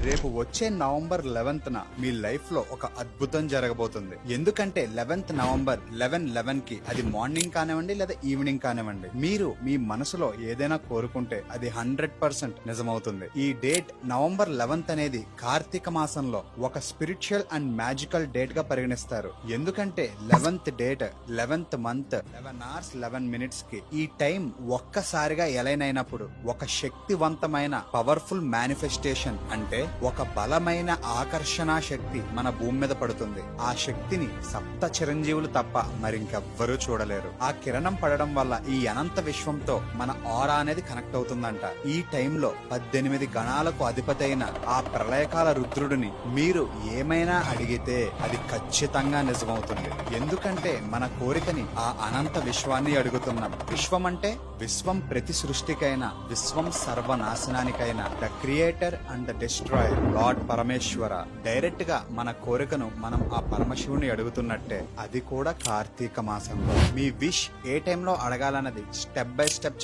రేపు వచ్చే నవంబర్ 11న మీ లైఫ్ లో ఒక అద్భుతం జరగబోతుంది. ఎందుకంటే 11th నవంబర్ 11:11 కి అది మార్నింగ్ కానివ్వండి లేదా ఈవినింగ్ కానివ్వండి, మీరు మీ మనసులో ఏదైనా కోరుకుంటే అది 100% నిజమవుతుంది. ఈ డేట్ నవంబర్ 11th అనేది కార్తీక మాసంలో ఒక స్పిరిచువల్ అండ్ మ్యాజికల్ డేట్ గా పరిగణిస్తారు. ఎందుకంటే 11th date 11th month 11 hours 11 minutes కి ఈ టైం ఒక్కసారిగా ఎలైన్ అయినప్పుడు ఒక శక్తివంతమైన పవర్ఫుల్ మేనిఫెస్టేషన్ అంటే ఒక బలమైన ఆకర్షణ శక్తి మన భూమి మీద పడుతుంది. ఆ శక్తిని సప్త చిరంజీవులు తప్ప మరింకెవ్వరూ చూడలేరు. ఆ కిరణం పడడం వల్ల ఈ అనంత విశ్వంతో మన ఆరా అనేది కనెక్ట్ అవుతుందంట. ఈ టైంలో 18 గణాలకు అధిపతి అయిన ఆ ప్రళయకాల రుద్రుడిని మీరు ఏమైనా అడిగితే అది ఖచ్చితంగా నిజమవుతుంది. ఎందుకంటే మన కోరికని ఆ అనంత విశ్వాన్ని అడుగుతున్నాం. విశ్వం అంటే విశ్వం ప్రతి సృష్టికైనా, విశ్వం సర్వనాశనానికైనా the creator and the destroyer lord Parameshwara direct గా మన కోరికను మనం ఆ పరమశివుని అడుగుతున్నట్టే, అది కూడా కార్తీక మాసంలో. మీ విష్ ఏ టైంలో అడగాలన్నది స్టెప్ బై స్టెప్